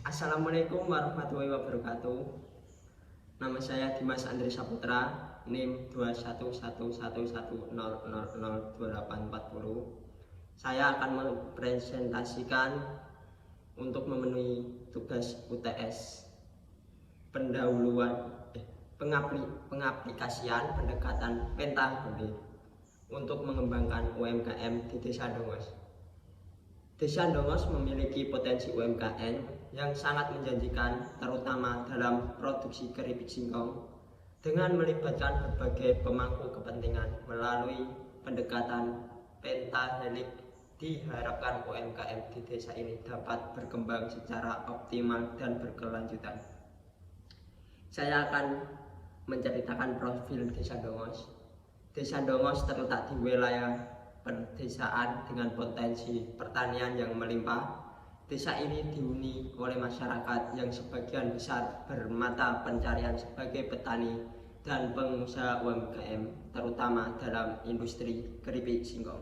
Assalamualaikum warahmatullahi wabarakatuh. Nama saya Dimas Andri Saputra, NIM 2111100002840. Saya akan mempresentasikan untuk memenuhi tugas UTS pendahuluan pengaplikasian pendekatan pentagonal untuk mengembangkan UMKM di Desa Dongos. Desa Dongos memiliki potensi UMKM yang sangat menjanjikan, terutama dalam produksi keripik singkong. Dengan melibatkan berbagai pemangku kepentingan melalui pendekatan pentahelik, diharapkan UMKM di desa ini dapat berkembang secara optimal dan berkelanjutan. Saya akan menceritakan profil Desa Dongos. Desa Dongos terletak di wilayah pedesaan dengan potensi pertanian yang melimpah. Desa ini dihuni oleh masyarakat yang sebagian besar bermata pencarian sebagai petani dan pengusaha UMKM, terutama dalam industri keripik singkong.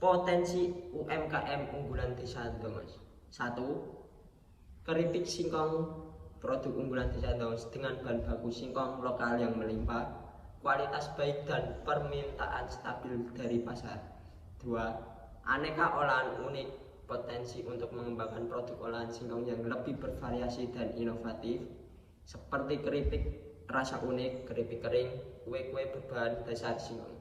Potensi UMKM unggulan Desa Dongos. 1. Keripik singkong produk unggulan Desa Dongos dengan bahan baku singkong lokal yang melimpah, kualitas baik dan permintaan stabil dari pasar. 2. Aneka olahan unik, potensi untuk mengembangkan produk olahan singkong yang lebih bervariasi dan inovatif seperti keripik rasa unik, keripik kering, kue-kue berbahan dasar singkong.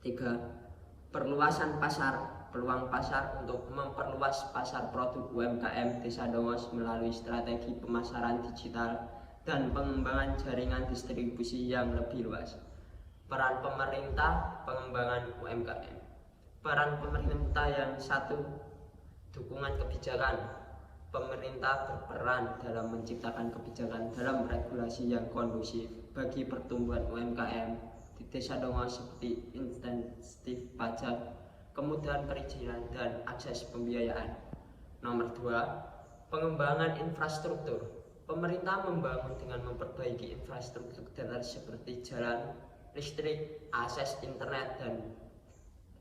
3. Perluasan pasar, peluang pasar untuk memperluas pasar produk UMKM Desa Dongos melalui strategi pemasaran digital dan pengembangan jaringan distribusi yang lebih luas. Peran pemerintah pengembangan UMKM. Peran pemerintah yang 1. Dukungan kebijakan. Pemerintah berperan dalam menciptakan kebijakan dalam regulasi yang kondusif bagi pertumbuhan UMKM di Desa Dongos seperti insentif pajak, kemudahan perizinan, dan akses pembiayaan. Nomor 2. Pengembangan infrastruktur. Pemerintah membangun dengan memperbaiki infrastruktur dasar seperti jalan, listrik, akses internet dan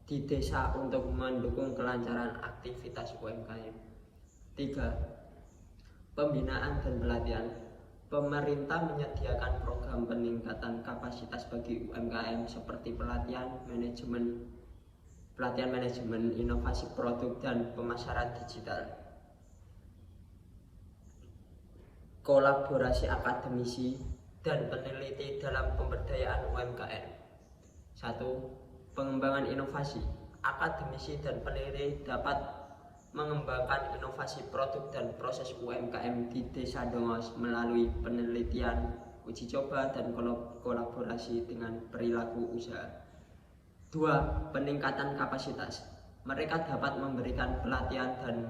di desa untuk mendukung kelancaran aktivitas UMKM. 3. Pembinaan dan pelatihan. Pemerintah menyediakan program peningkatan kapasitas bagi UMKM seperti pelatihan manajemen inovasi produk dan pemasaran digital. Kolaborasi akademisi dan peneliti dalam pemberdayaan UMKM. 1. Pengembangan inovasi. Akademisi dan peneliti dapat mengembangkan inovasi produk dan proses UMKM di Desa Dongos melalui penelitian, uji coba, dan kolaborasi dengan perilaku usaha. 2. Peningkatan kapasitas. Mereka dapat memberikan pelatihan dan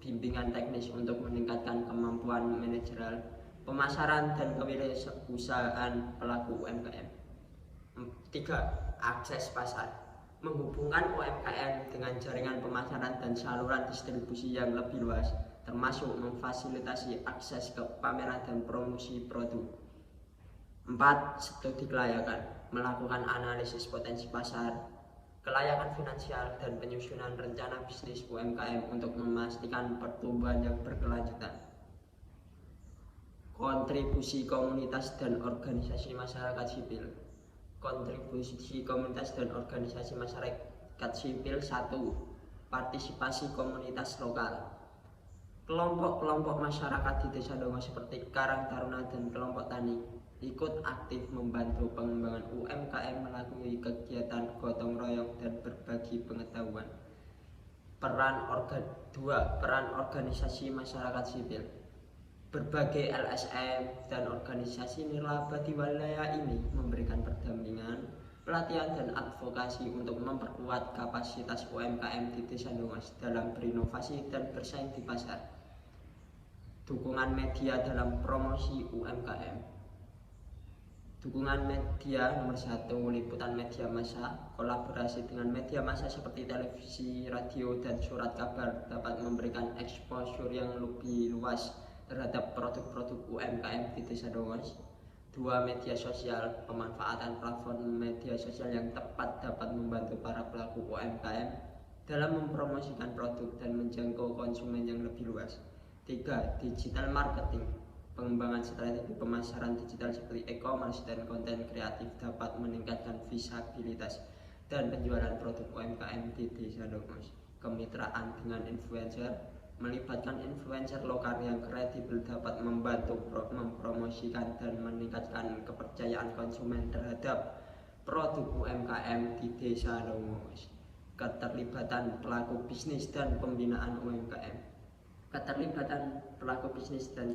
bimbingan teknis untuk meningkatkan kemampuan manajerial, pemasaran, dan kewirausahaan pelaku UMKM. 3. Akses pasar. Menghubungkan UMKM dengan jaringan pemasaran dan saluran distribusi yang lebih luas, termasuk memfasilitasi akses ke pameran dan promosi produk. 4. Studi kelayakan. Melakukan analisis potensi pasar, kelayakan finansial, dan penyusunan rencana bisnis UMKM untuk memastikan pertumbuhan yang berkelanjutan. Kontribusi komunitas dan organisasi masyarakat sipil. Kontribusi komunitas dan organisasi masyarakat sipil. 1. Partisipasi komunitas lokal. Kelompok-kelompok masyarakat di Desa Dongos seperti Karang Taruna dan kelompok tani ikut aktif membantu pengembangan UMKM melalui kegiatan gotong royong dan berbagi pengetahuan. Peran organisasi masyarakat sipil. Berbagai LSM dan organisasi nirlaba di wilayah ini memberikan pendampingan, pelatihan, dan advokasi untuk memperkuat kapasitas UMKM di Desa Dongos dalam berinovasi dan bersaing di pasar. Dukungan media dalam promosi UMKM. Dukungan media. Nomor 1. Liputan media massa. Kolaborasi dengan media massa seperti televisi, radio, dan surat kabar dapat memberikan exposure yang lebih luas terhadap produk-produk UMKM di Desa Dongos. 2. Media sosial. Pemanfaatan platform media sosial yang tepat dapat membantu para pelaku UMKM dalam mempromosikan produk dan menjangkau konsumen yang lebih luas. 3. Digital marketing. Pengembangan strategi pemasaran digital seperti e-commerce dan konten kreatif dapat meningkatkan visibilitas dan penjualan produk UMKM di Desa Dongos. Kemitraan dengan influencer. Melibatkan influencer lokal yang kredibel dapat membantu mempromosikan dan meningkatkan kepercayaan konsumen terhadap produk UMKM di Desa Dongos. Keterlibatan pelaku bisnis dan pembinaan UMKM. Keterlibatan pelaku bisnis dan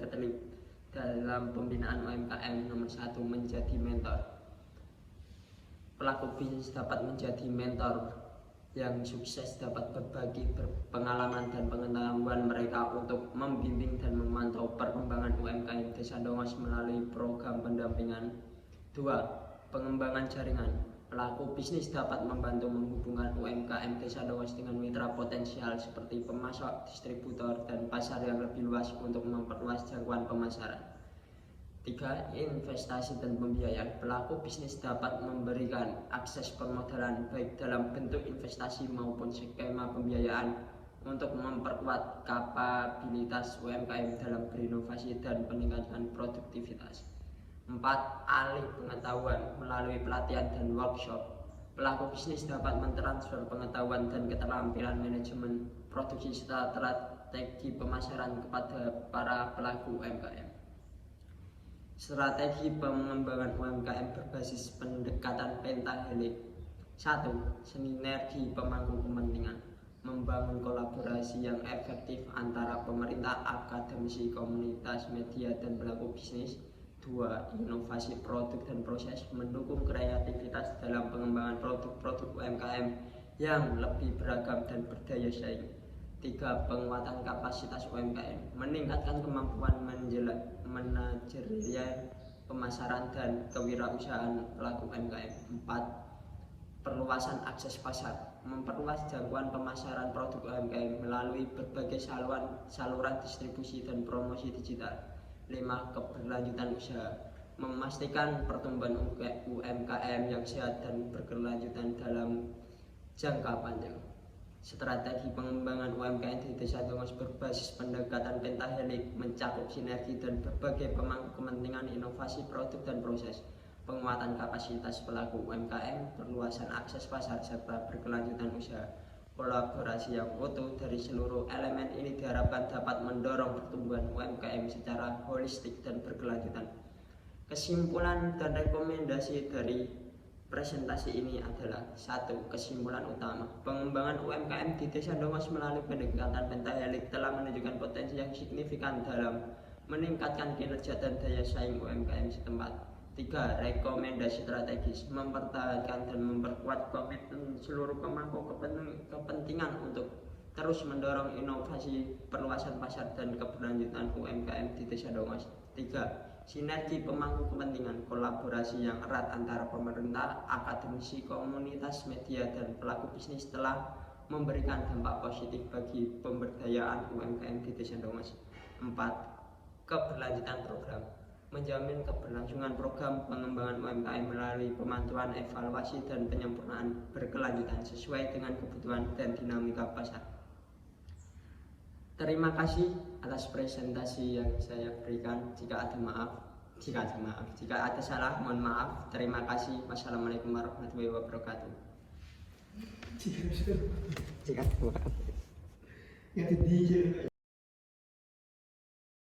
dalam pembinaan UMKM. Nomor 1, menjadi mentor. Pelaku bisnis dapat menjadi mentor yang sukses, dapat berbagi pengalaman dan pengetahuan mereka untuk membimbing dan memantau perkembangan UMKM Desa Dongos melalui program pendampingan. 2. Pengembangan jaringan. Pelaku bisnis dapat membantu menghubungkan UMKM Desa Dongos dengan mitra potensial seperti pemasok, distributor, dan pasar yang lebih luas untuk memperluas jangkauan pemasaran. 3. Investasi dan pembiayaan. Pelaku bisnis dapat memberikan akses permodalan baik dalam bentuk investasi maupun skema pembiayaan untuk memperkuat kapabilitas UMKM dalam berinovasi dan meningkatkan produktivitas. 4. Alih pengetahuan melalui pelatihan dan workshop. Pelaku bisnis dapat mentransfer pengetahuan dan keterampilan manajemen produksi serta strategi pemasaran kepada para pelaku UMKM. Strategi pengembangan UMKM berbasis pendekatan pentahelik. 1. Sinergi pemangku kepentingan. Membangun kolaborasi yang efektif antara pemerintah, akademisi, komunitas, media, dan pelaku bisnis. 2. Inovasi produk dan proses. Mendukung kreativitas dalam pengembangan produk-produk UMKM yang lebih beragam dan berdaya saing. 3. Penguatan kapasitas UMKM. Meningkatkan kemampuan manajerial, pemasaran, dan kewirausahaan pelaku UMKM. 4. Perluasan akses pasar. Memperluas jangkauan pemasaran produk UMKM melalui berbagai saluran distribusi dan promosi digital. 5. Keberlanjutan usaha. Memastikan pertumbuhan UMKM yang sehat dan berkelanjutan dalam jangka panjang. Strategi pengembangan UMKM di Desa Dongos berbasis pendekatan pentahelik, mencakup sinergi dan berbagai pemangku kepentingan, inovasi produk dan proses, penguatan kapasitas pelaku UMKM, perluasan akses pasar, serta berkelanjutan usaha. Kolaborasi yang utuh dari seluruh elemen ini diharapkan dapat mendorong pertumbuhan UMKM secara holistik dan berkelanjutan. Kesimpulan dan rekomendasi dari presentasi ini adalah: 1. Kesimpulan utama, pengembangan UMKM di Desa Dongos melalui pendekatan pentahelik telah menunjukkan potensi yang signifikan dalam meningkatkan kinerja dan daya saing UMKM setempat. 3. Rekomendasi strategis, mempertahankan dan memperkuat komitmen seluruh pemangku kepentingan untuk terus mendorong inovasi, perluasan pasar, dan keberlanjutan UMKM di Desa Dongos. 3. Sinergi pemangku kepentingan, kolaborasi yang erat antara pemerintah, akademisi, komunitas, media, dan pelaku bisnis telah memberikan dampak positif bagi pemberdayaan UMKM di Desa Dongos. 4. Keberlanjutan program, menjamin keberlangsungan program pengembangan UMKM melalui pemantauan, evaluasi, dan penyempurnaan berkelanjutan sesuai dengan kebutuhan dan dinamika pasar. Terima kasih atas presentasi yang saya berikan. Jika ada salah, mohon maaf. Terima kasih. Wassalamualaikum warahmatullahi wabarakatuh. Jika